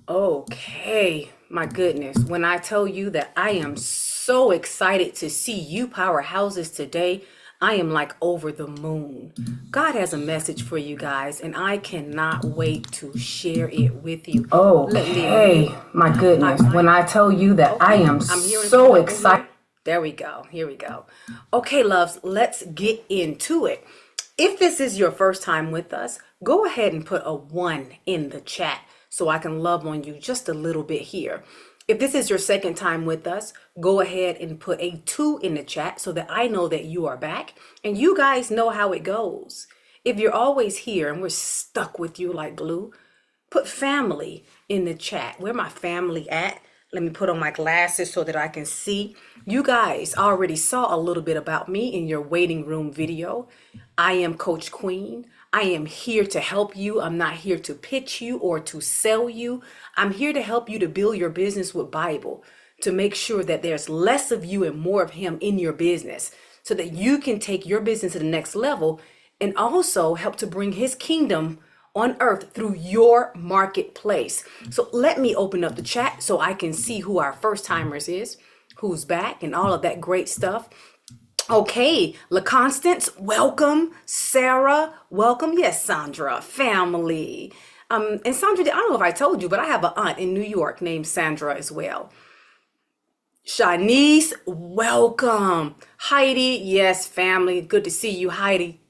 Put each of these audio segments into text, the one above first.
Okay, my goodness. When I tell you that I am so excited to see you powerhouses today, I am like over the moon. God has a message for you guys, and I cannot wait to share it with you. Okay, my goodness. When I tell you that I am so excited. There we go. Here we go. Okay, loves, let's get into it. If this is your first time with us, go ahead and put a 1 in the chat so I can love on you just a little bit here. If this is your second time with us, go ahead and put a 2 in the chat so that I know that you are back and you guys know how it goes. If you're always here and we're stuck with you like glue, put family in the chat. Where my family at? Let me put on my glasses so that I can see. You guys already saw a little bit about me in your waiting room video. I am Coach Queen. I am here to help you. I'm not here to pitch you or to sell you. I'm here to help you to build your business with Bible, to make sure that there's less of you and more of him in your business so that you can take your business to the next level and also help to bring his kingdom on earth through your marketplace. So let me open up the chat so I can see who our first timers is, who's back, and all of that great stuff. Okay, LaConstance, welcome. Sarah, welcome. Yes, Sandra, family. And Sandra, I don't know if I told you, but I have an aunt in New York named Sandra as well. Shanice, welcome. Heidi, yes, family. Good to see you, Heidi.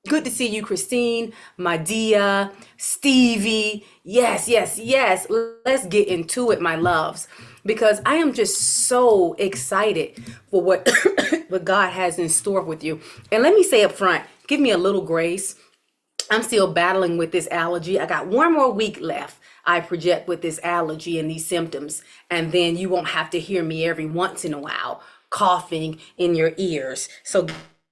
Good to see you, Christine, Madia, Stevie. Yes, yes, yes. Let's get into it, my loves, because I am just so excited for what, what God has in store with you. And let me say up front, give me a little grace. I'm still battling with this allergy. I got one more week left. I project with this allergy and these symptoms, and then you won't have to hear me every once in a while coughing in your ears. So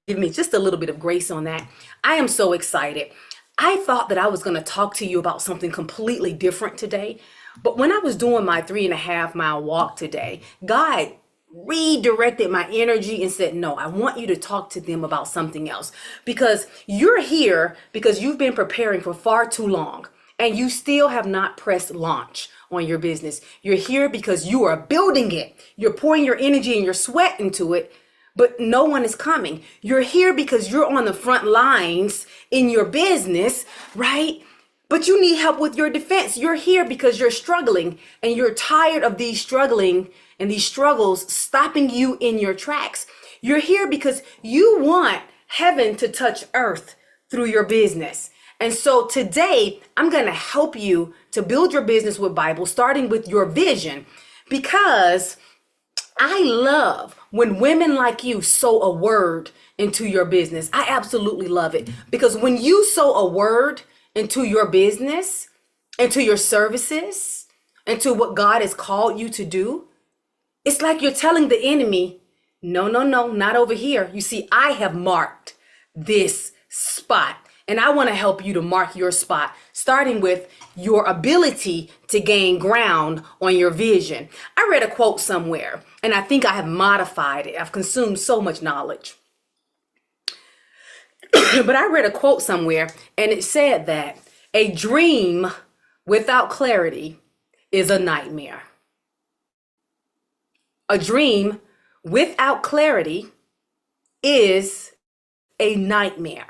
give me just a little bit of grace on that. I am so excited. I thought that I was going to talk to you about something completely different today. But when I was doing my 3.5 mile walk today, God redirected my energy and said, no, I want you to talk to them about something else, because you're here because you've been preparing for far too long and you still have not pressed launch on your business. You're here because you are building it. You're pouring your energy and your sweat into it, but no one is coming. You're here because you're on the front lines in your business, right? But you need help with your defense. You're here because you're struggling and you're tired of these struggling and these struggles stopping you in your tracks. You're here because you want heaven to touch earth through your business. And so today I'm going to help you to build your business with Bible, starting with your vision, because I love when women like you sow a word into your business. I absolutely love it, because when you sow a word into your business, into your services, into what God has called you to do, it's like you're telling the enemy, no, no, no, not over here. You see, I have marked this spot, and I want to help you to mark your spot, starting with your ability to gain ground on your vision. I read a quote somewhere, and I think I have modified it. I've consumed so much knowledge. But I read a quote somewhere, and it said that a dream without clarity is a nightmare. A dream without clarity is a nightmare.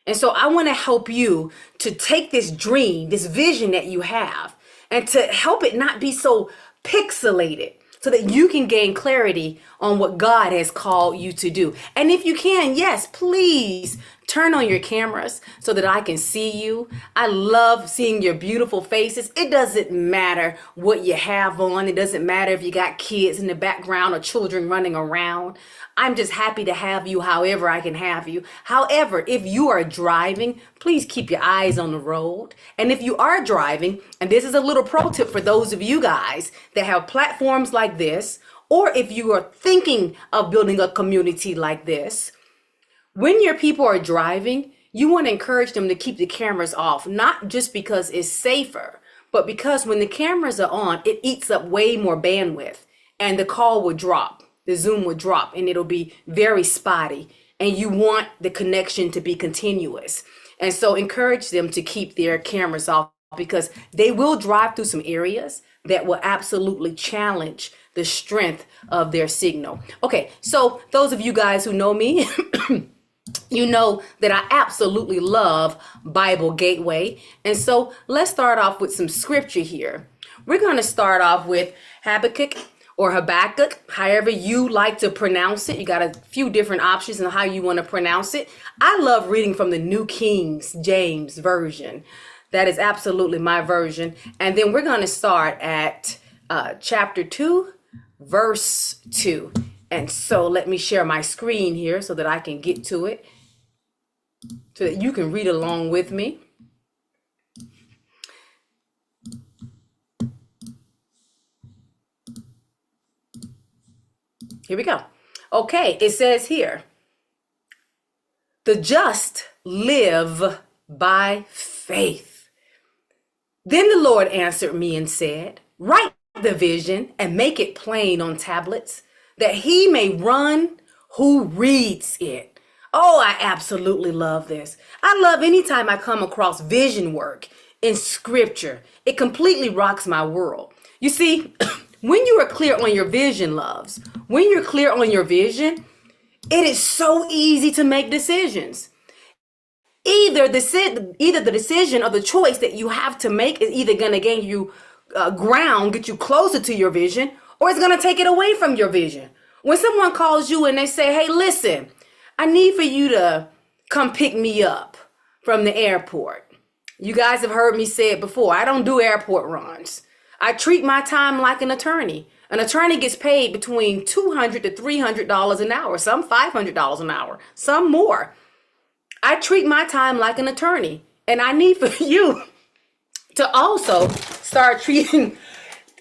And so I want to help you to take this dream, this vision that you have, and to help it not be so pixelated, so that you can gain clarity on what God has called you to do. And if you can, yes, please turn on your cameras so that I can see you. I love seeing your beautiful faces. It doesn't matter what you have on. It doesn't matter if you got kids in the background or children running around. I'm just happy to have you however I can have you. However, if you are driving, please keep your eyes on the road. And if you are driving, and this is a little pro tip for those of you guys that have platforms like this, or if you are thinking of building a community like this, when your people are driving, you want to encourage them to keep the cameras off, not just because it's safer, but because when the cameras are on, it eats up way more bandwidth and the call will drop. The Zoom will drop and it'll be very spotty, and you want the connection to be continuous. And so encourage them to keep their cameras off because they will drive through some areas that will absolutely challenge the strength of their signal. Okay, so those of you guys who know me, you know that I absolutely love Bible Gateway. And so let's start off with some scripture here. We're going to start off with Habakkuk or Habakkuk, however you like to pronounce it. You got a few different options on how you want to pronounce it. I love reading from the New King James Version. That is absolutely my version. And then we're going to start at chapter 2, verse 2. And so let me share my screen here so that I can get to it, so that you can read along with me. Here we go. Okay, it says here, the just live by faith. Then the Lord answered me and said, write the vision and make it plain on tablets, that he may run who reads it. Oh, I absolutely love this. I love anytime I come across vision work in scripture. It completely rocks my world. You see, when you are clear on your vision, loves, when you're clear on your vision, it is so easy to make decisions. Either the decision or the choice that you have to make is either going to gain you ground, get you closer to your vision, or it's going to take it away from your vision. When someone calls you and they say, hey, listen, I need for you to come pick me up from the airport. You guys have heard me say it before. I don't do airport runs. I treat my time like an attorney. An attorney gets paid between $200 to $300 an hour, some $500 an hour, some more. I treat my time like an attorney, and I need for you to also start treating,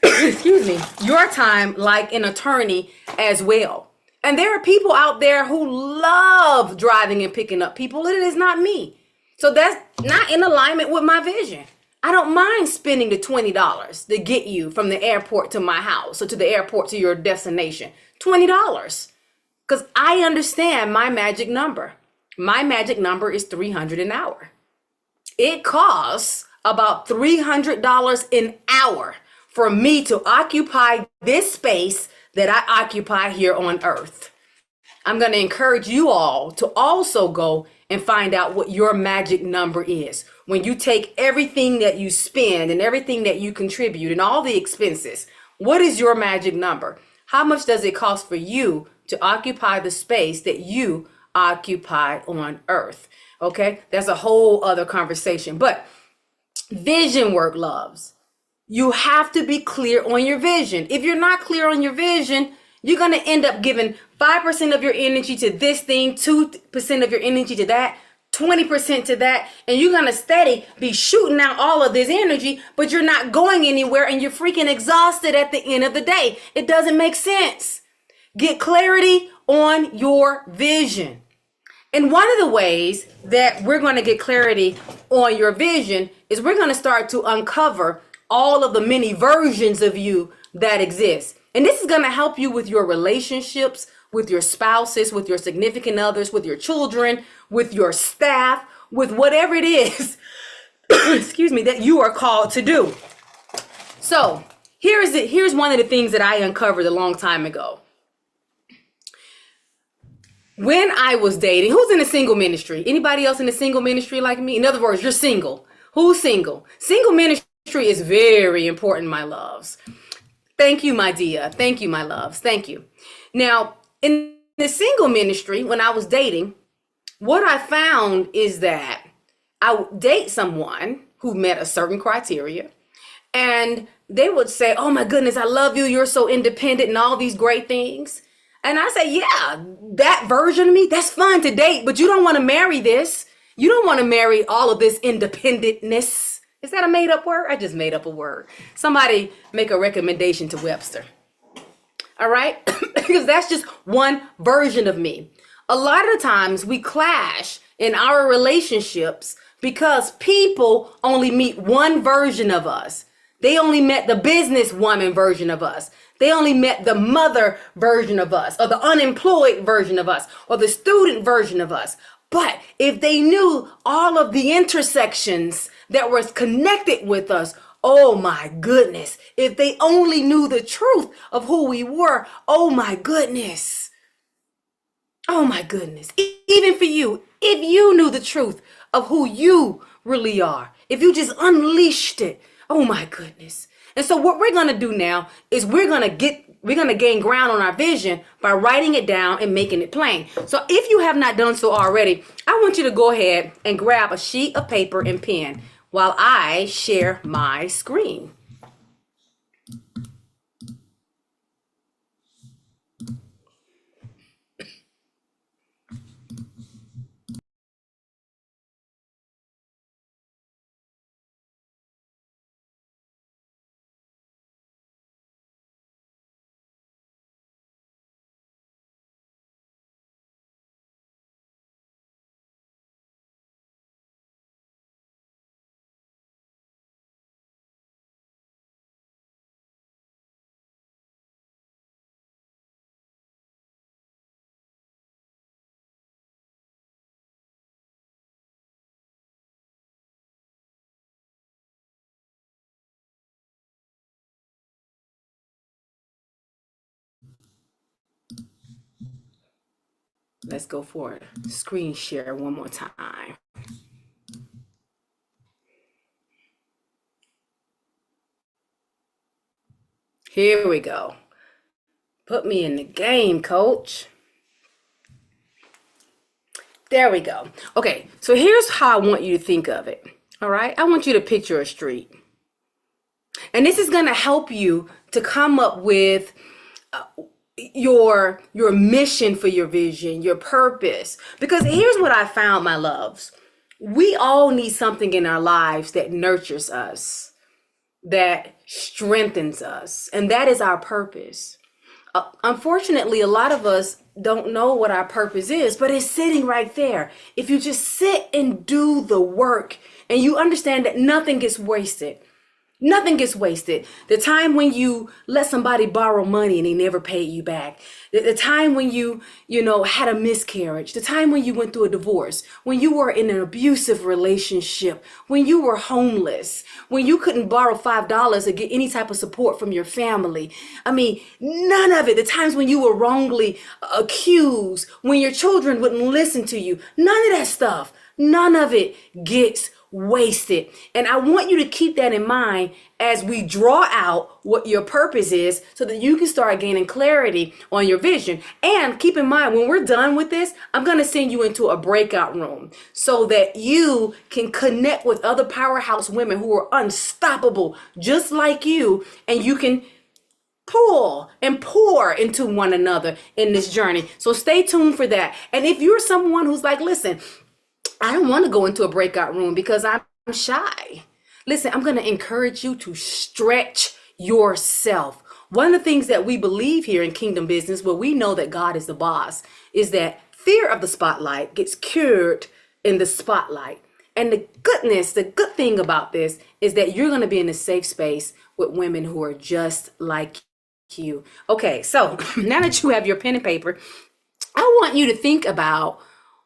excuse me, your time like an attorney as well. And there are people out there who love driving and picking up people, and it is not me. So that's not in alignment with my vision. I don't mind spending the $20 to get you from the airport to my house or to the airport to your destination. $20. Because I understand my magic number. My magic number is $300 an hour. It costs about $300 an hour for me to occupy this space that I occupy here on earth. I'm going to encourage you all to also go and find out what your magic number is. When you take everything that you spend and everything that you contribute and all the expenses, what is your magic number? How much does it cost for you to occupy the space that you occupy on earth? Okay, that's a whole other conversation. But vision work, loves. You have to be clear on your vision. If you're not clear on your vision, you're going to end up giving 5% of your energy to this thing, 2% of your energy to that, 20% to that, and you're going to steady be shooting out all of this energy, but you're not going anywhere and you're freaking exhausted at the end of the day. It doesn't make sense. Get clarity on your vision. And one of the ways that we're going to get clarity on your vision is we're going to start to uncover all of the many versions of you that exist. And this is going to help you with your relationships, with your spouses, with your significant others, with your children, with your staff, with whatever it is, excuse me, that you are called to do. So here's one of the things that I uncovered a long time ago. When I was dating, who's in the single ministry? Anybody else in the single ministry like me? In other words, you're single. Who's single? Single ministry is very important, my loves. Thank you, my dear. Thank you, my loves. Thank you. Now, in the single ministry, when I was dating, what I found is that I would date someone who met a certain criteria, and they would say, oh my goodness, I love you. You're so independent and all these great things. And I say, yeah, that version of me, that's fun to date, but you don't want to marry this. You don't want to marry all of this independentness. Is that a made up word? I just made up a word. Somebody make a recommendation to Webster. All right? Because that's just one version of me. A lot of the times we clash in our relationships because people only meet one version of us. They only met the businesswoman version of us. They only met the mother version of us, or the unemployed version of us, or the student version of us. But if they knew all of the intersections that were connected with us, oh my goodness. If they only knew the truth of who we were, oh my goodness. Oh my goodness. Even for you, if you knew the truth of who you really are, if you just unleashed it, oh my goodness. And so what we're going to do now is we're going to gain ground on our vision by writing it down and making it plain. So if you have not done so already, I want you to go ahead and grab a sheet of paper and pen while I share my screen. Let's go for it. Screen share one more time. Here we go. Put me in the game, coach. There we go. Okay, so here's how I want you to think of it. All right, I want you to picture a street. And this is going to help you to come up with your mission for your vision, your purpose. Because here's what I found, my loves. We all need something in our lives that nurtures us, that strengthens us, and that is our purpose. Unfortunately, a lot of us don't know what our purpose is, but it's sitting right there. If you just sit and do the work and you understand that nothing gets wasted. Nothing gets wasted. The time when you let somebody borrow money and they never paid you back. The time when you had a miscarriage. The time when you went through a divorce. When you were in an abusive relationship. When you were homeless. When you couldn't borrow $5 to get any type of support from your family. I mean, none of it. The times when you were wrongly accused. When your children wouldn't listen to you. None of that stuff. None of it gets wasted. And I want you to keep that in mind as we draw out what your purpose is so that you can start gaining clarity on your vision. And keep in mind, when we're done with this, I'm going to send you into a breakout room so that you can connect with other powerhouse women who are unstoppable, just like you, and you can pull and pour into one another in this journey. So stay tuned for that. And if you're someone who's like, listen, I don't want to go into a breakout room because I'm shy. Listen, I'm going to encourage you to stretch yourself. One of the things that we believe here in Kingdom Business, where we know that God is the boss, is that fear of the spotlight gets cured in the spotlight. And the good thing about this is that you're going to be in a safe space with women who are just like you. Okay, so now that you have your pen and paper, I want you to think about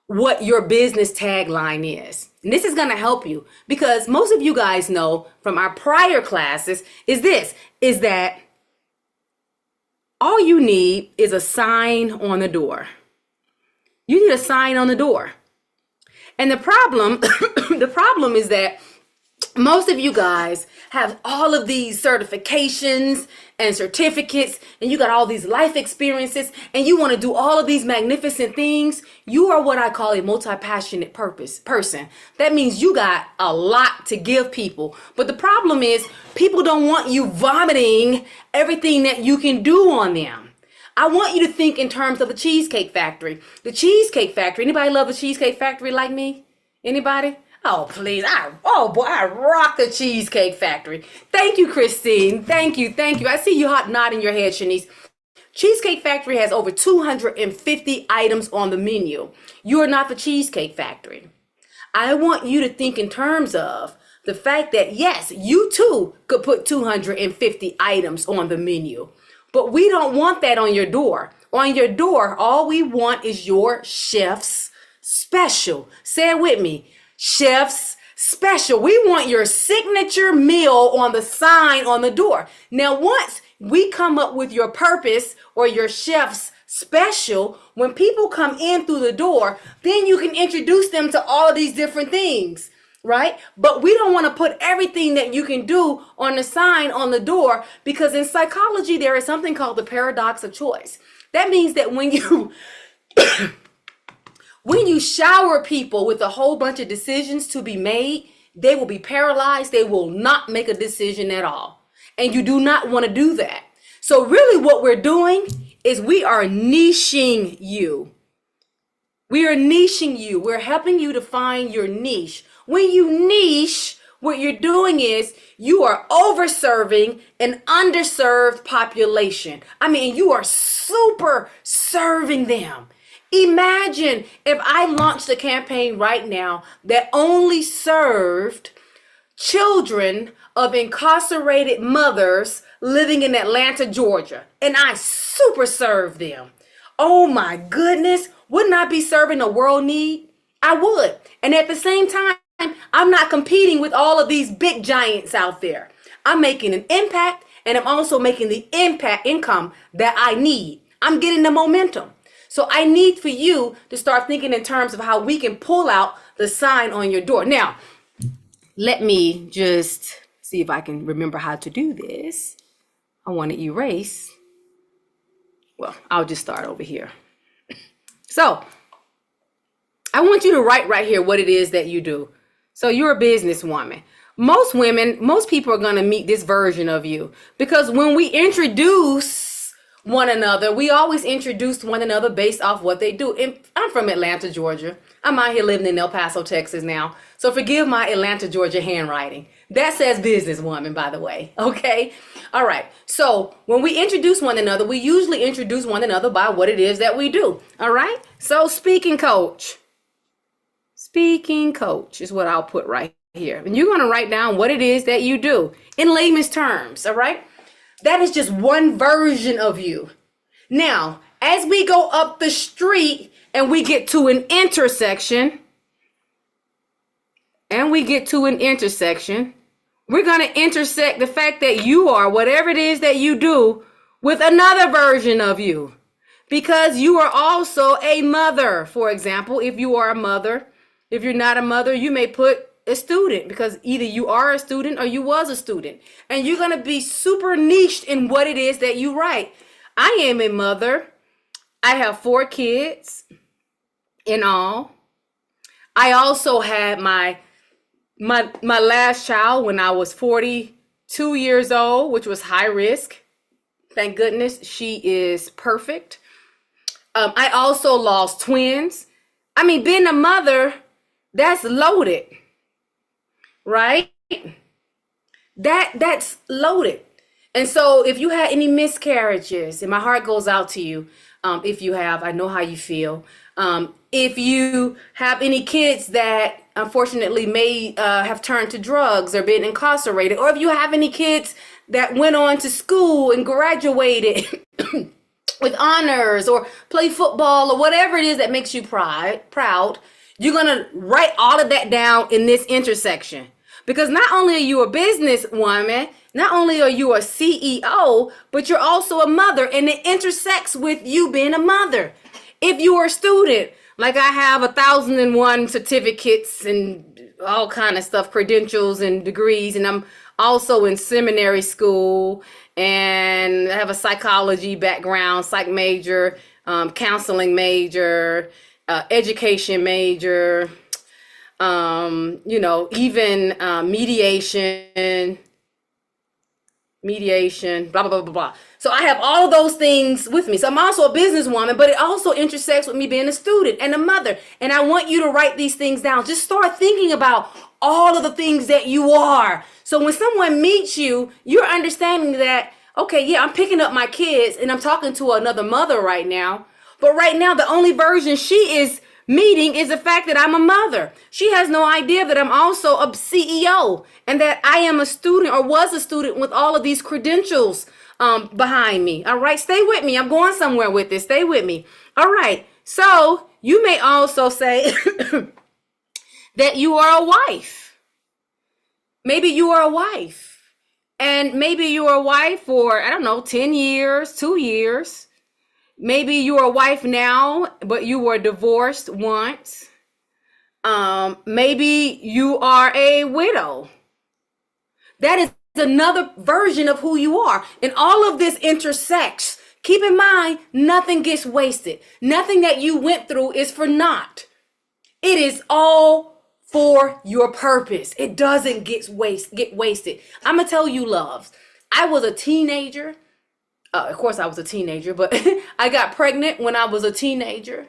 what your business tagline is. And this is going to help you because most of you guys know from our prior classes is that all you need is a sign on the door. You need a sign on the door. And the problem is that most of you guys have all of these certifications and certificates, and you got all these life experiences, and you want to do all of these magnificent things. You are what I call a multi-passionate person. That means you got a lot to give people. But the problem is people don't want you vomiting everything that you can do on them. I want you to think in terms of the Cheesecake Factory. The Cheesecake Factory. Anybody love the Cheesecake Factory like me? Anybody? Oh, please. I rock the Cheesecake Factory. Thank you, Christine. Thank you. I see you hot nodding your head, Shanice. Cheesecake Factory has over 250 items on the menu. You are not the Cheesecake Factory. I want you to think in terms of the fact that, yes, you too could put 250 items on the menu. But we don't want that on your door. On your door, all we want is your chef's special. Say it with me. Chef's special. We want your signature meal on the sign on the door. Now, once we come up with your purpose or your chef's special, when people come in through the door, then you can introduce them to all of these different things, right? But we don't want to put everything that you can do on the sign on the door, because in psychology, there is something called the paradox of choice. That means that when you when you shower people with a whole bunch of decisions to be made, they will be paralyzed. They will not make a decision at all. And you do not want to do that. So really what we're doing is we are niching you. We are niching you. We're helping you to find your niche. When you niche, what you're doing is you are overserving an underserved population. I mean, you are super serving them. Imagine if I launched a campaign right now that only served children of incarcerated mothers living in Atlanta, Georgia, and I super serve them. Oh my goodness, wouldn't I be serving a world need? I would. And at the same time, I'm not competing with all of these big giants out there. I'm making an impact, and I'm also making the income that I need. I'm getting the momentum. So I need for you to start thinking in terms of how we can pull out the sign on your door. Now, let me just see if I can remember how to do this. I want to erase. Well, I'll just start over here. So I want you to write right here what it is that you do. So you're a businesswoman. Most women, most people are going to meet this version of you, because when we introduce one another, we always introduce one another based off what they do. And I'm from Atlanta, Georgia. I'm out here living in El Paso, Texas now. So forgive my Atlanta, Georgia handwriting. That says businesswoman, by the way. Okay. All right. So when we introduce one another, we usually introduce one another by what it is that we do. All right. So speaking coach. Speaking coach is what I'll put right here. And you're going to write down what it is that you do in layman's terms. All right. That is just one version of you. Now, as we go up the street and we get to an intersection, we're going to intersect the fact that you are whatever it is that you do with another version of you, because you are also a mother. For example, if you are a mother, if you're not a mother, you may put a student, because either you are a student or you was a student, and you're going to be super niched in what it is that you write. I am a mother. I have 4 kids in all. I also had my last child when I was 42 years old, which was high risk. Thank goodness she is perfect. I also lost twins. I mean, being a mother, that's loaded. Right? That's loaded. And so if you had any miscarriages, and my heart goes out to you, if you have, I know how you feel. If you have any kids that unfortunately may have turned to drugs or been incarcerated, or if you have any kids that went on to school and graduated with honors or play football or whatever it is that makes you proud, you're going to write all of that down in this intersection. Because not only are you a businesswoman, not only are you a CEO, but you're also a mother, and it intersects with you being a mother. If you are a student, like I have 1,001 certificates and all kind of stuff, credentials and degrees, and I'm also in seminary school, and I have a psychology background, psych major, counseling major, education major, even mediation, blah, blah, blah, blah, blah. So I have all of those things with me. So I'm also a businesswoman, but it also intersects with me being a student and a mother. And I want you to write these things down. Just start thinking about all of the things that you are. So when someone meets you, you're understanding that, okay, yeah, I'm picking up my kids and I'm talking to another mother right now. But right now, the only version she is meeting is the fact that I'm a mother. She has no idea that I'm also a CEO and that I am a student or was a student with all of these credentials behind me. All right, stay with me. I'm going somewhere with this. Stay with me. All right. So you may also say that you are a wife. Maybe you are a wife. And maybe you are a wife for, I don't know, 10 years, 2 years. Maybe you are a wife now, but you were divorced once. Maybe you are a widow. That is another version of who you are. And all of this intersects. Keep in mind, nothing gets wasted. Nothing that you went through is for naught. It is all for your purpose. It doesn't get wasted. I'm going to tell you, loves. I was a teenager. Of course, I was a teenager, but I got pregnant when I was a teenager.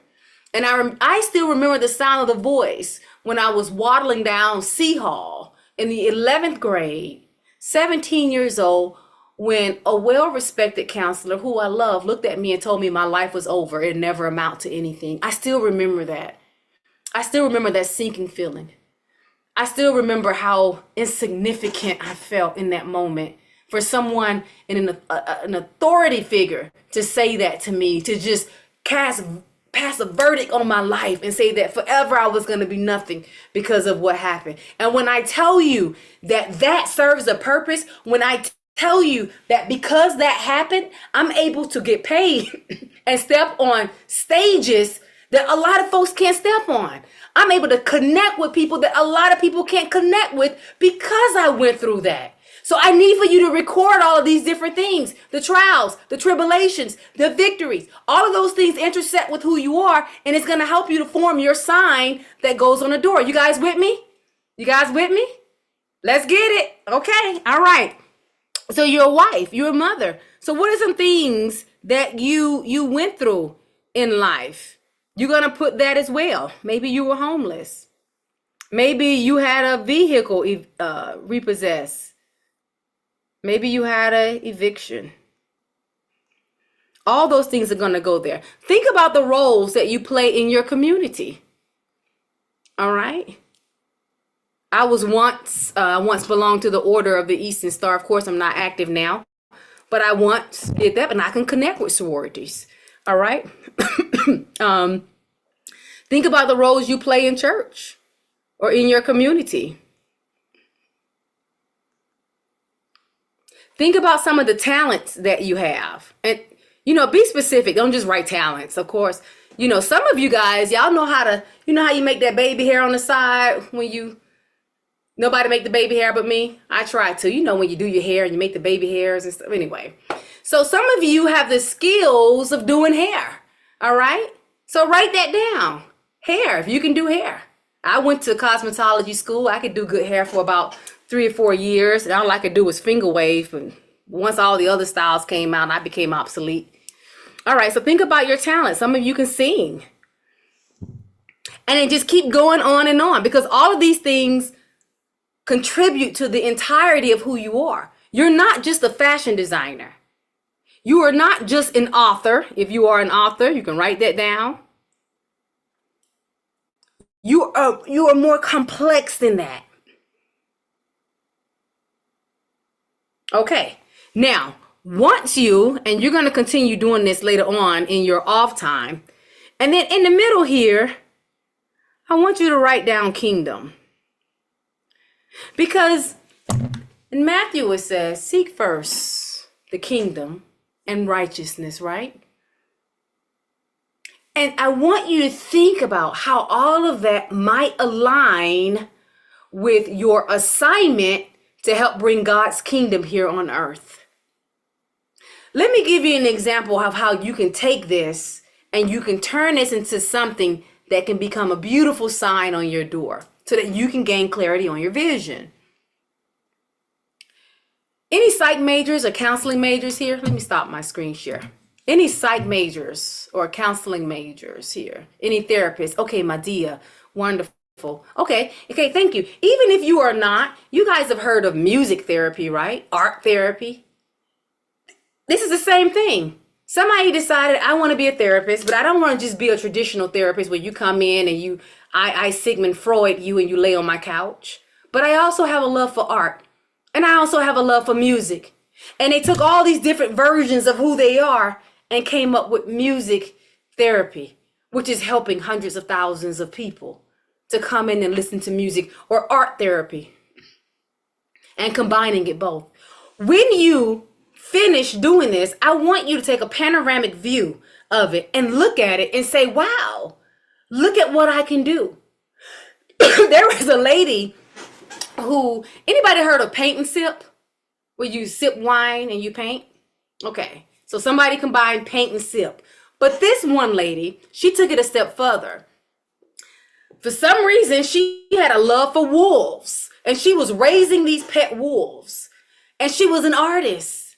And I still remember the sound of the voice when I was waddling down C Hall in the 11th grade, 17 years old, when a well-respected counselor who I love looked at me and told me my life was over. It never amount to anything. I still remember that. I still remember that sinking feeling. I still remember how insignificant I felt in that moment for someone in an authority figure to say that to me, to just pass a verdict on my life and say that forever I was going to be nothing because of what happened. And when I tell you that that serves a purpose, when I tell you that because that happened, I'm able to get paid and step on stages that a lot of folks can't step on. I'm able to connect with people that a lot of people can't connect with because I went through that. So I need for you to record all of these different things, the trials, the tribulations, the victories. All of those things intersect with who you are, and it's going to help you to form your sign that goes on the door. You guys with me? You guys with me? Let's get it. Okay. All right. So you're a wife, you're a mother. So what are some things that you went through in life? You're going to put that as well. Maybe you were homeless. Maybe you had a vehicle repossessed. Maybe you had an eviction. All those things are going to go there. Think about the roles that you play in your community. All right. I once belonged to the Order of the Eastern Star. Of course, I'm not active now, but I once did that, and I can connect with sororities. All right. Think about the roles you play in church or in your community. Think about some of the talents that you have, and, be specific. Don't just write talents. Of course, some of you guys, y'all know how you make that baby hair on the side when nobody make the baby hair but me. I try to, when you do your hair and you make the baby hairs and stuff. Anyway, so some of you have the skills of doing hair. All right. So write that down. Hair, if you can do hair. I went to cosmetology school. I could do good hair for about 3 or 4 years. And all I could do was finger wave. And once all the other styles came out, I became obsolete. All right. So think about your talent. Some of you can sing. And then just keep going on and on, because all of these things contribute to the entirety of who you are. You're not just a fashion designer. You are not just an author. If you are an author, you can write that down. You are more complex than that. Okay. Now, once you're going to continue doing this later on in your off time. And then in the middle here, I want you to write down kingdom. Because in Matthew it says, seek first the kingdom and righteousness, right? And I want you to think about how all of that might align with your assignment to help bring God's kingdom here on earth. Let me give you an example of how you can take this and you can turn this into something that can become a beautiful sign on your door so that you can gain clarity on your vision. Any psych majors or counseling majors here? Let me stop my screen share. Any psych majors or counseling majors here? Any therapists? Okay, Madia, wonderful. Okay, thank you. Even if you are not, you guys have heard of music therapy, right? Art therapy. This is the same thing. Somebody decided, I want to be a therapist, but I don't want to just be a traditional therapist where you come in and I Sigmund Freud you and you lay on my couch. But I also have a love for art. And I also have a love for music. And they took all these different versions of who they are and came up with music therapy. which is helping hundreds of thousands of people to come in and listen to music, or art therapy, and combining it both. When you finish doing this, I want you to take a panoramic view of it and look at it and say, wow, look at what I can do. There was a lady who, anybody heard of paint and sip? Where you sip wine and you paint? Okay, so somebody combined paint and sip. But this one lady, she took it a step further. For some reason, she had a love for wolves, and she was raising these pet wolves, and she was an artist.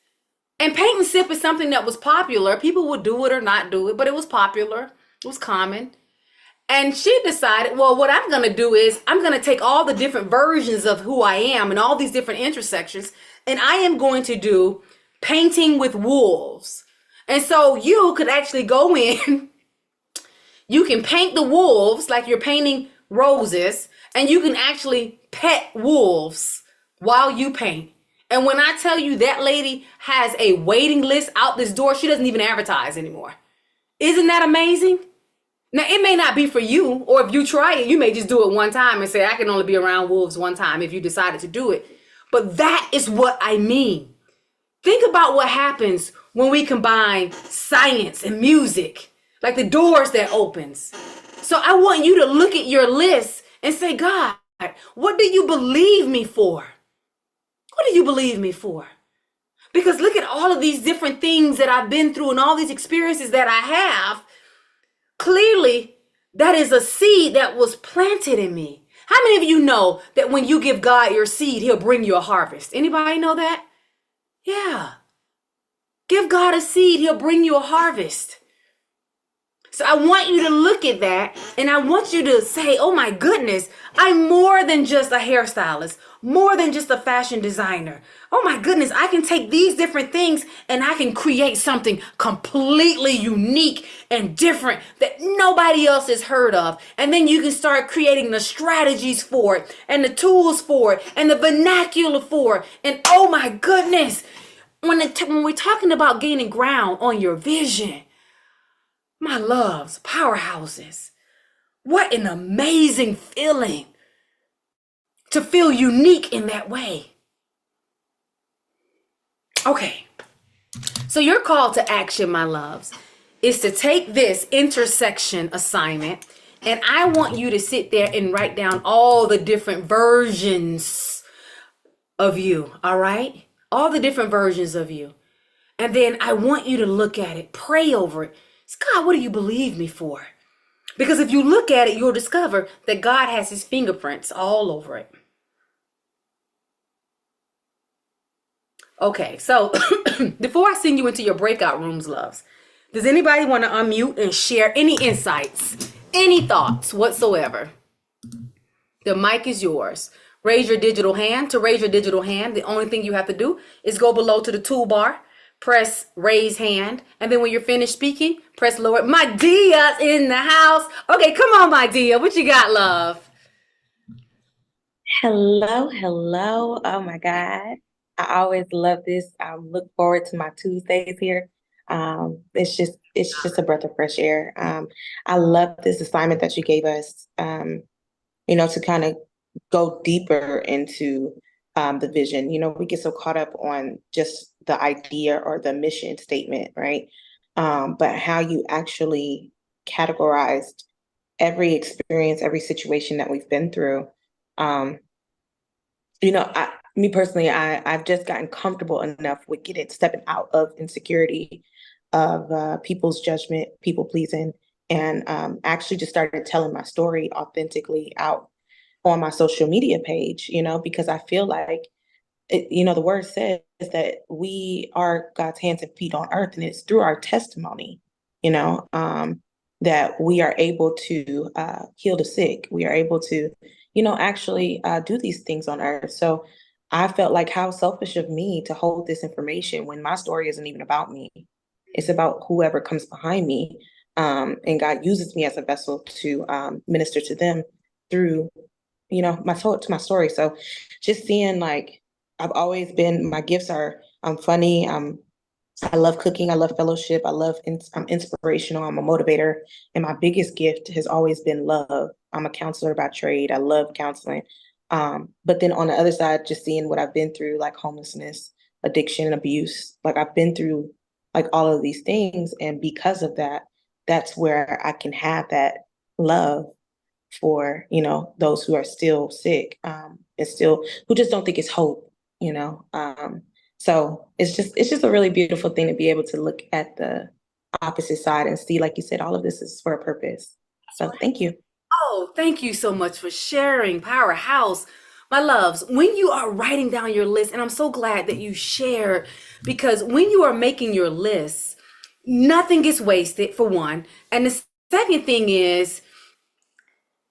And paint and sip is something that was popular. People would do it or not do it, but it was popular. It was common. And she decided, well, what I'm going to do is I'm going to take all the different versions of who I am and all these different intersections, and I am going to do painting with wolves. And so you could actually go in, you can paint the wolves like you're painting roses, and you can actually pet wolves while you paint. And when I tell you that lady has a waiting list out this door, she doesn't even advertise anymore. Isn't that amazing? Now, it may not be for you, or if you try it, you may just do it one time and say, I can only be around wolves one time if you decided to do it. But that is what I mean. Think about what happens when we combine science and music, like the doors that opens. So I want you to look at your list and say, God, what do you believe me for? What do you believe me for? Because look at all of these different things that I've been through and all these experiences that I have. Clearly, that is a seed that was planted in me. How many of you know that when you give God your seed, he'll bring you a harvest? Anybody know that? Yeah. Give God a seed, he'll bring you a harvest. So I want you to look at that, and I want you to say, oh my goodness, I'm more than just a hairstylist, more than just a fashion designer. Oh my goodness, I can take these different things and I can create something completely unique and different that nobody else has heard of. And then you can start creating the strategies for it and the tools for it and the vernacular for it. And oh my goodness, when we're talking about gaining ground on your vision, my loves, powerhouses, what an amazing feeling to feel unique in that way. Okay, so your call to action, my loves, is to take this intersection assignment, and I want you to sit there and write down all the different versions of you, all right? All the different versions of you. And then I want you to look at it, pray over it. God, what do you believe me for? Because if you look at it, you'll discover that God has his fingerprints all over it. Okay, so before I send you into your breakout rooms, loves, does anybody want to unmute and share any insights, any thoughts whatsoever? The mic is yours. Raise your digital hand. To raise your digital hand, the only thing you have to do is go below to the toolbar, press raise hand, and then when you're finished speaking, press lower. My Dia's in the house. Okay, come on, my Dia. What you got, love? Hello, hello. Oh my God. I always love this. I look forward to my Tuesdays here. It's just a breath of fresh air. I love this assignment that you gave us, to kind of go deeper into the vision. We get so caught up on just the idea or the mission statement, right? But how you actually categorized every experience, every situation that we've been through. Me personally, I've just gotten comfortable enough with stepping out of insecurity, of people's judgment, people pleasing, and actually just started telling my story authentically out on my social media page, because I feel like, the word says that we are God's hands and feet on earth, and it's through our testimony, that we are able to heal the sick. We are able to, actually do these things on earth. So I felt like, how selfish of me to hold this information when my story isn't even about me. It's about whoever comes behind me. And God uses me as a vessel to minister to them through, my story. So just seeing, like, I've always been, my gifts are, I'm funny, I'm I love cooking. I love fellowship. I'm inspirational. I'm a motivator. And my biggest gift has always been love. I'm a counselor by trade. I love counseling. But then on the other side, just seeing what I've been through, like homelessness, addiction, and abuse, like I've been through like all of these things. And because of that, that's where I can have that love for, those who are still sick, and still who just don't think it's hope, you know. So it's just a really beautiful thing to be able to look at the opposite side and see, like you said, all of this is for a purpose. So thank you. Oh, thank you so much for sharing, Powerhouse. My loves, when you are writing down your list, and I'm so glad that you shared, because when you are making your list, nothing gets wasted, for one. And the second thing is,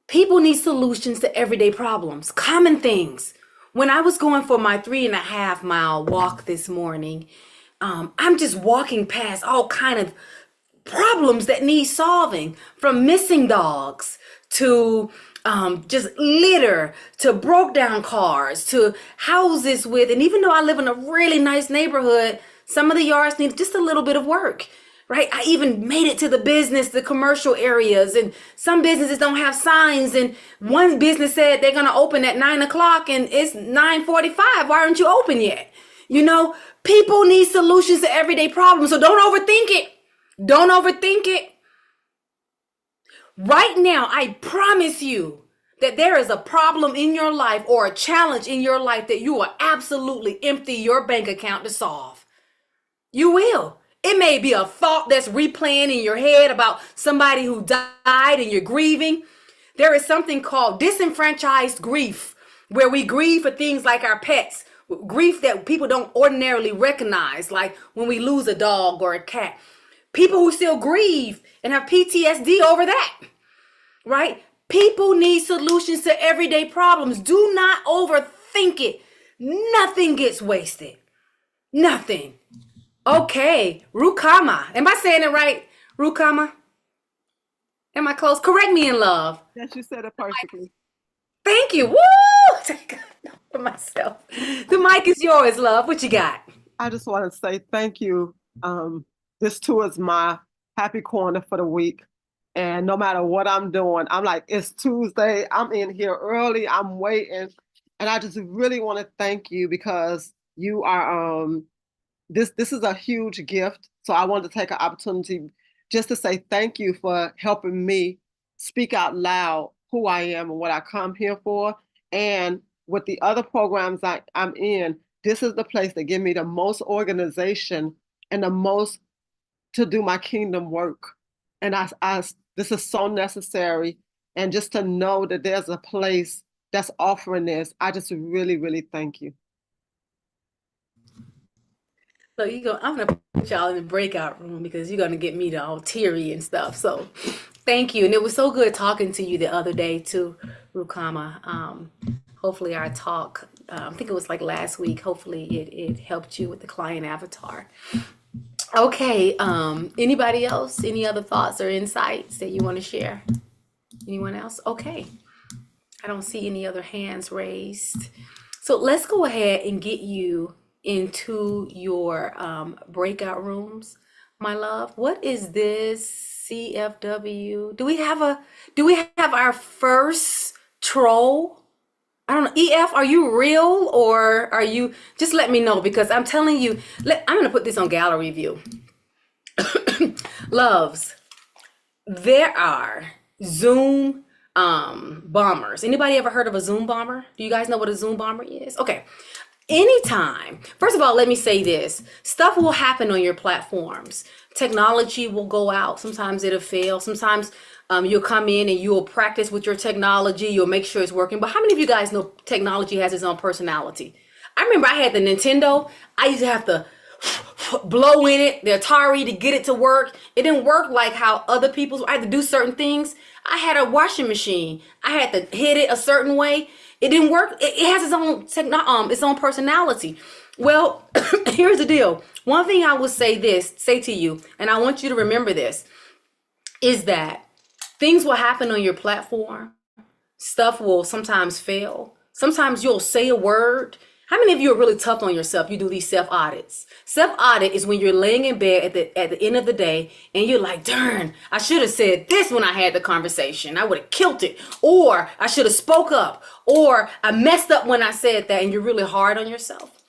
people need solutions to everyday problems, common things. When I was going for my 3.5 mile walk this morning, I'm just walking past all kind of problems that need solving, from missing dogs to just litter to broke down cars to houses with, and even though I live in a really nice neighborhood, some of the yards need just a little bit of work. Right? I even made it to the commercial areas, and some businesses don't have signs. And one business said they're going to open at 9 o'clock and it's 9:45. Why aren't you open yet? People need solutions to everyday problems. So don't overthink it. Don't overthink it. Right now, I promise you that there is a problem in your life or a challenge in your life that you will absolutely empty your bank account to solve. You will. It may be a thought that's replaying in your head about somebody who died and you're grieving. There is something called disenfranchised grief, where we grieve for things like our pets, grief that people don't ordinarily recognize, like when we lose a dog or a cat. People who still grieve and have PTSD over that, right? People need solutions to everyday problems. Do not overthink it. Nothing gets wasted. Nothing. Okay, Rukama. Am I saying it right? Rukama? Am I close? Correct me in love. Yes, you said it perfectly. Thank you. Woo! Take a note for myself. The mic is yours, love. What you got? I just want to say thank you. This too is my happy corner for the week. And no matter what I'm doing, I'm like, it's Tuesday. I'm in here early. I'm waiting. And I just really want to thank you, because you are this is a huge gift. So I wanted to take an opportunity just to say thank you for helping me speak out loud who I am and what I come here for. And with the other programs I'm in, this is the place that give me the most organization and the most to do my kingdom work. And this is so necessary. And just to know that there's a place that's offering this, I just really, really thank you. So I'm gonna put y'all in the breakout room because you're gonna get me to all teary and stuff. So thank you. And it was so good talking to you the other day too, Rukama. Hopefully our talk, I think it was like last week, hopefully it helped you with the client avatar. Okay, anybody else? Any other thoughts or insights that you want to share? Anyone else? Okay. I don't see any other hands raised. So let's go ahead and get you into your breakout rooms, my love. What is this CFW? Do we have our first troll? I don't know. EF, are you real or are you, just let me know, because I'm telling you, I'm gonna put this on gallery view. Loves, there are Zoom bombers. Anybody ever heard of a Zoom bomber? Do you guys know what a Zoom bomber is? Okay. Anytime. First of all, let me say this. Stuff will happen on your platforms. Technology will go out. Sometimes it'll fail. Sometimes you'll come in and you'll practice with your technology. You'll make sure it's working. But how many of you guys know technology has its own personality? I remember I had the Nintendo. I used to have to blow in it, the Atari, to get it to work. It didn't work like how other people's. I had to do certain things. I had a washing machine. I had to hit it a certain way. It didn't work. It has its own personality. Well, here's the deal. One thing I will say to you, and I want you to remember this, is that things will happen on your platform. Stuff will sometimes fail. Sometimes you'll say a word How many of you are really tough on yourself? You do these self audits. Self audit is when you're laying in bed at the end of the day and you're like, darn, I should have said this when I had the conversation. I would have killed it. Or I should have spoke up. Or I messed up when I said that, and you're really hard on yourself.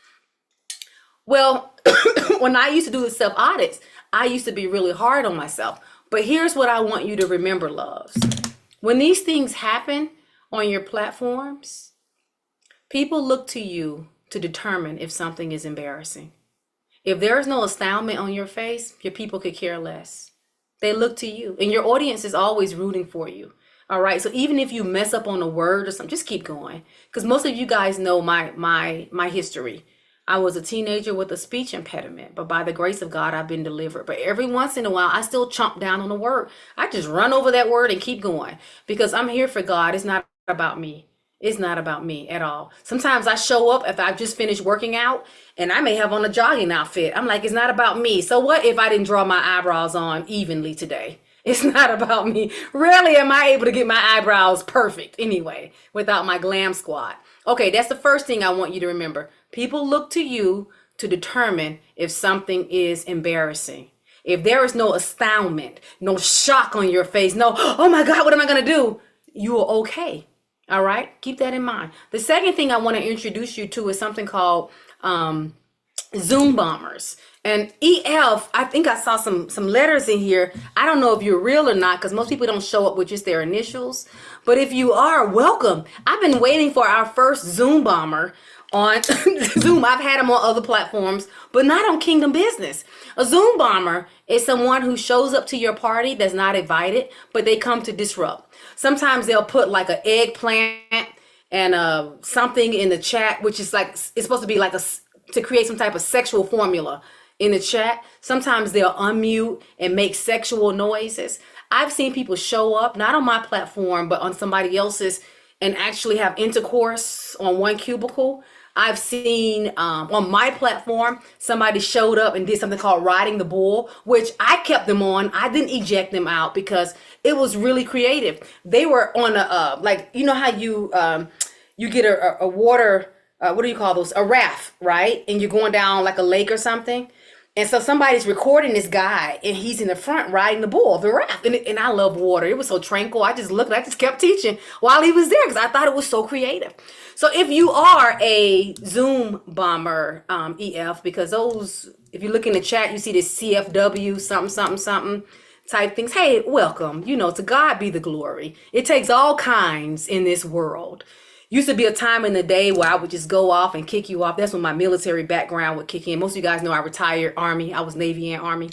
Well, when I used to do the self audits, I used to be really hard on myself. But here's what I want you to remember, loves. When these things happen on your platforms, people look to you to determine if something is embarrassing. If there is no astoundment on your face, your people could care less. They look to you, and your audience is always rooting for you. All right. So even if you mess up on a word or something, just keep going. Because most of you guys know my history. I was a teenager with a speech impediment, but by the grace of God, I've been delivered. But every once in a while, I still chomp down on a word. I just run over that word and keep going because I'm here for God. It's not about me. It's not about me at all. Sometimes I show up if I've just finished working out and I may have on a jogging outfit. I'm like, it's not about me. So what if I didn't draw my eyebrows on evenly today? It's not about me. Rarely am I able to get my eyebrows perfect anyway without my glam squad. Okay, that's the first thing I want you to remember. People look to you to determine if something is embarrassing. If there is no astoundment, no shock on your face, no, oh my God, what am I going to do? You are okay. All right. Keep that in mind. The second thing I want to introduce you to is something called Zoom bombers. And EF, I think I saw some letters in here. I don't know if you're real or not because most people don't show up with just their initials. But if you are, welcome. I've been waiting for our first Zoom bomber on Zoom. I've had them on other platforms, but not on Kingdom Business. A Zoom bomber is someone who shows up to your party that's not invited, but they come to disrupt. Sometimes they'll put like an eggplant and something in the chat, which is like, it's supposed to be like to create some type of sexual formula in the chat. Sometimes they'll unmute and make sexual noises. I've seen people show up, not on my platform, but on somebody else's and actually have intercourse on one cubicle. I've seen on my platform, somebody showed up and did something called riding the bull, which I kept them on. I didn't eject them out because it was really creative. They were on a, like, you know how you get a water, what do you call those? A raft, right? And you're going down like a lake or something. And so somebody's recording this guy and he's in the front riding the bull of the raft. And I love water. It was so tranquil. I just kept teaching while he was there because I thought it was so creative. So if you are a Zoom bomber, EF, because those, if you look in the chat, you see this CFW, something type things. Hey, welcome. You know, to God be the glory. It takes all kinds in this world. Used to be a time in the day where I would just go off and kick you off. That's when my military background would kick in. Most of you guys know I retired Army. I was Navy and Army.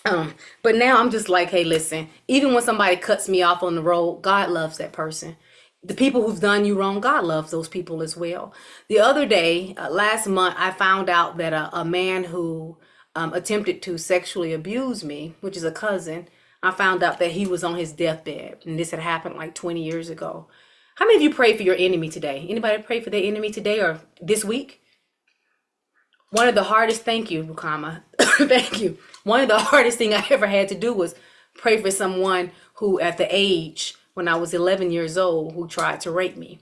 But now I'm just like, hey, listen, even when somebody cuts me off on the road, God loves that person. The people who've done you wrong, God loves those people as well. The other day, last month, I found out that a man who attempted to sexually abuse me, which is a cousin, I found out that he was on his deathbed. And this had happened like 20 years ago. How many of you pray for your enemy today? Anybody pray for their enemy today or this week? One of the hardest, thank you, Rukama. Thank you. One of the hardest thing I ever had to do was pray for someone who at the age when I was 11 years old, who tried to rape me.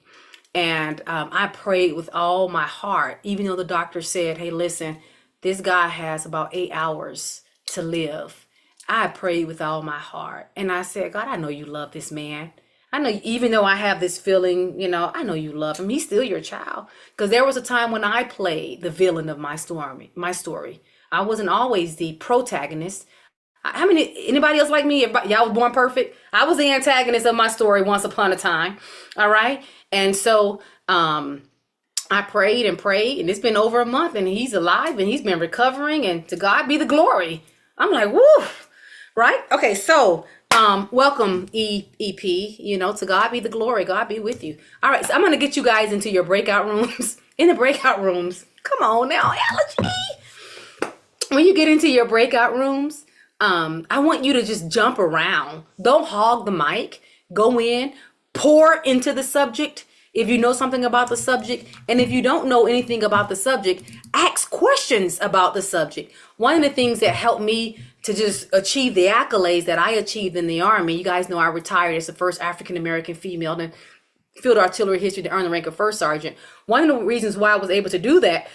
And I prayed with all my heart, even though the doctor said, hey, listen, this guy has about 8 hours to live. I prayed with all my heart. And I said, God, I know you love this man. I know, even though I have this feeling, you know, I know you love him. He's still your child. Because there was a time when I played the villain of my story. I wasn't always the protagonist. How many, anybody else like me? Y'all was born perfect. I was the antagonist of my story once upon a time. All right. And so I prayed, and it's been over a month and he's alive and he's been recovering, and to God be the glory. I'm like, woo, right? Okay. So welcome EP, you know, to God be the glory. God be with you. All right. So I'm going to get you guys into your breakout rooms. In the breakout rooms. Come on now, allergy. When you get into your breakout rooms, I want you to just jump around. Don't hog the mic. Go in, pour into the subject if you know something about the subject. And if you don't know anything about the subject, ask questions about the subject. One of the things that helped me to just achieve the accolades that I achieved in the Army, you guys know I retired as the first African-American female field artillery history to earn the rank of first sergeant. One of the reasons why I was able to do that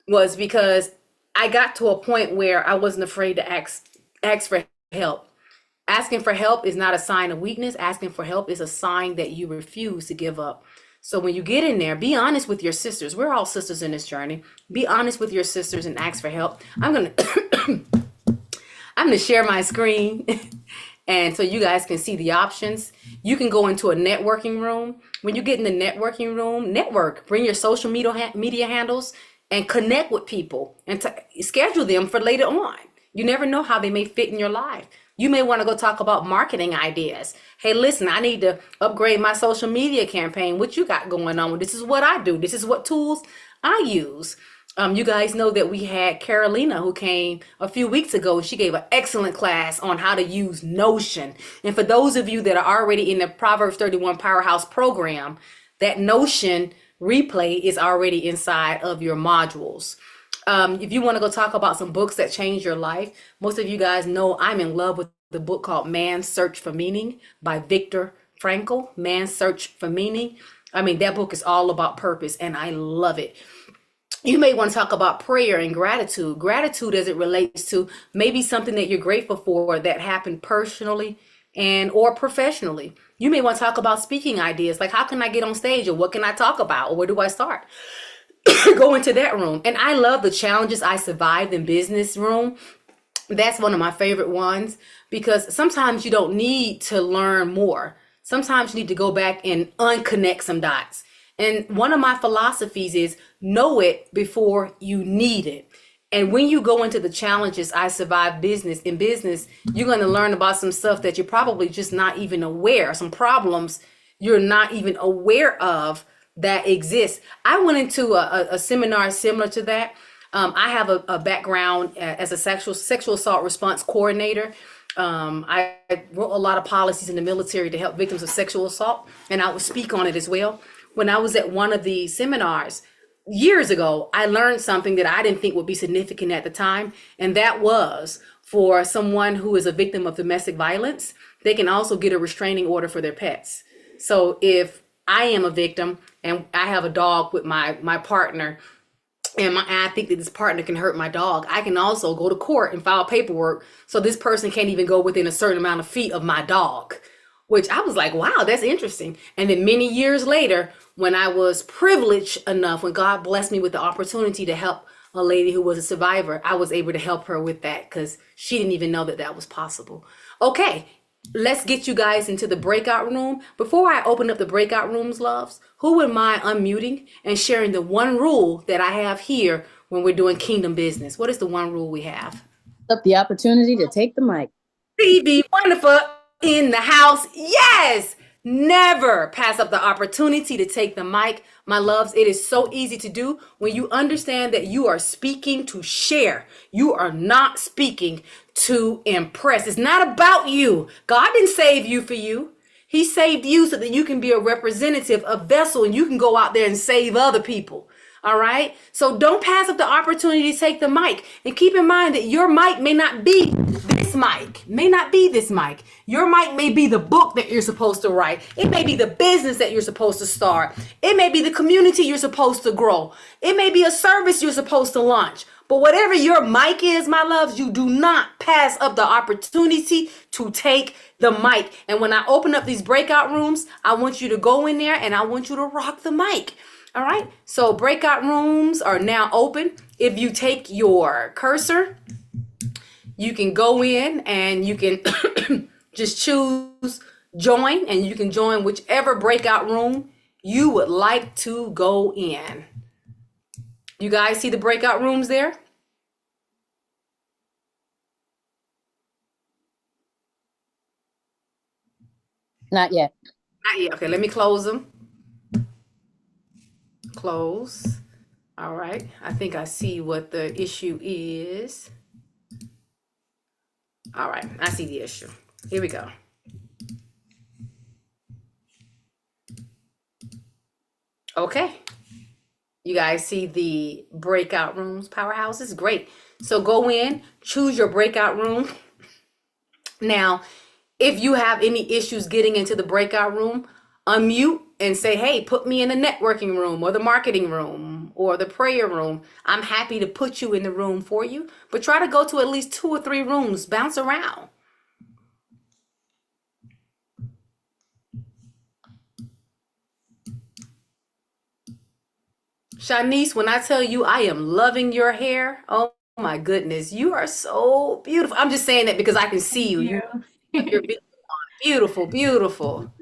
was because I got to a point where I wasn't afraid to ask for help. Asking for help is not a sign of weakness. Asking for help is a sign that you refuse to give up. So when you get in there, be honest with your sisters. We're all sisters in this journey. Be honest with your sisters and ask for help. I'm gonna share my screen and so you guys can see the options. You can go into a networking room. When you get in the networking room, network, bring your social media handles and connect with people and schedule them for later on. You never know how they may fit in your life. You may want to go talk about marketing ideas. Hey, listen, I need to upgrade my social media campaign. What you got going on? This is what I do. This is what tools I use. You guys know that we had Carolina who came a few weeks ago. She gave an excellent class on how to use Notion. And for those of you that are already in the Proverbs 31 Powerhouse program, that Notion replay is already inside of your modules. If you want to go talk about some books that change your life, most of you guys know I'm in love with the book called Man's Search for Meaning by Viktor Frankl. Man's Search for Meaning. I mean, that book is all about purpose and I love it. You may want to talk about prayer and gratitude. Gratitude as it relates to maybe something that you're grateful for that happened personally and or professionally. You may want to talk about speaking ideas, like how can I get on stage or what can I talk about or where do I start? Go into that room. And I love the challenges I survived in business room. That's one of my favorite ones because sometimes you don't need to learn more. Sometimes you need to go back and unconnect some dots. And one of my philosophies is know it before you need it. And when you go into the challenges I survived in business, you're going to learn about some stuff that you're probably just not even aware, some problems you're not even aware of that exists. I went into a seminar similar to that. I have a background as a sexual assault response coordinator. I wrote a lot of policies in the military to help victims of sexual assault, and I would speak on it as well. When I was at one of the seminars years ago, I learned something that I didn't think would be significant at the time, and that was for someone who is a victim of domestic violence, they can also get a restraining order for their pets. So if I am a victim and I have a dog with my partner and I think that this partner can hurt my dog, I can also go to court and file paperwork so this person can't even go within a certain amount of feet of my dog, which I was like, wow, that's interesting. And then many years later, when I was privileged enough, when God blessed me with the opportunity to help a lady who was a survivor, I was able to help her with that because she didn't even know that that was possible. Okay. Let's get you guys into the breakout room. Before I open up the breakout rooms, loves, who would mind unmuting and sharing the one rule that I have here when we're doing kingdom business? What is the one rule we have? Up the opportunity to take the mic. Stevie, wonderful in the house. Yes, never pass up the opportunity to take the mic. My loves, it is so easy to do when you understand that you are speaking to share. You are not speaking to impress. It's not about you. God didn't save you for you. He saved you so that you can be a representative, a vessel, and you can go out there and save other people. All right. So don't pass up the opportunity to take the mic. And keep in mind that your mic may not be this mic, Your mic may be the book that you're supposed to write. It may be the business that you're supposed to start. It may be the community you're supposed to grow. It may be a service you're supposed to launch. But whatever your mic is, my loves, you do not pass up the opportunity to take the mic. And when I open up these breakout rooms, I want you to go in there and I want you to rock the mic. All right. So breakout rooms are now open. If you take your cursor, you can go in and you can just choose join, and you can join whichever breakout room you would like to go in. You guys see the breakout rooms there? Not yet. Not yet. Okay, let me close them. Close. All right. I think I see what the issue is. All right. I see the issue. Here we go. Okay. You guys see the breakout rooms, Powerhouses? Great. So go in, choose your breakout room. Now, if you have any issues getting into the breakout room, unmute and say, hey, put me in the networking room or the marketing room or the prayer room, I'm happy to put you in the room for you. But try to go to at least 2 or 3 rooms, bounce around. Shanice, when I tell you I am loving your hair, oh my goodness, you are so beautiful. I'm just saying that because I can see you. You're beautiful, beautiful.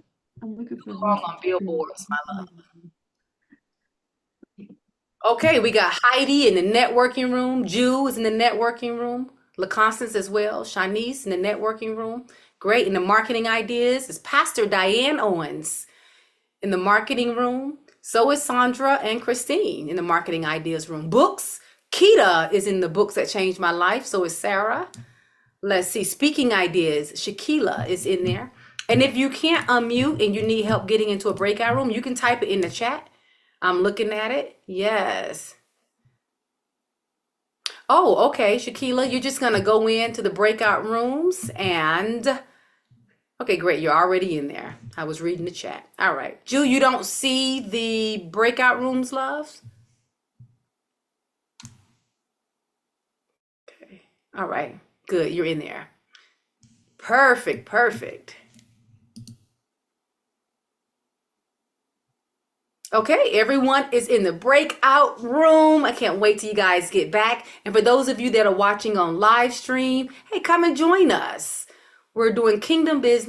I'm looking for All on billboards, my love. Okay, we got Heidi in the networking room. Jew is in the networking room. LaConstance as well. Shanice in the networking room. Great. In the marketing ideas is Pastor Diane Owens in the marketing room. So is Sandra and Christine in the marketing ideas room. Books. Keita is in the books that changed my life. So is Sarah. Let's see. Speaking ideas. Shakila is in there. And if you can't unmute and you need help getting into a breakout room, you can type it in the chat. I'm looking at it. Yes. Oh, okay, Shakila, you're just gonna go into the breakout rooms and okay, great. You're already in there. I was reading the chat. All right. Ju, you don't see the breakout rooms, love? Okay. All right. Good. You're in there. Perfect. Perfect. Okay, everyone is in the breakout room. I can't wait till you guys get back. And for those of you that are watching on live stream, hey, come and join us. We're doing kingdom business.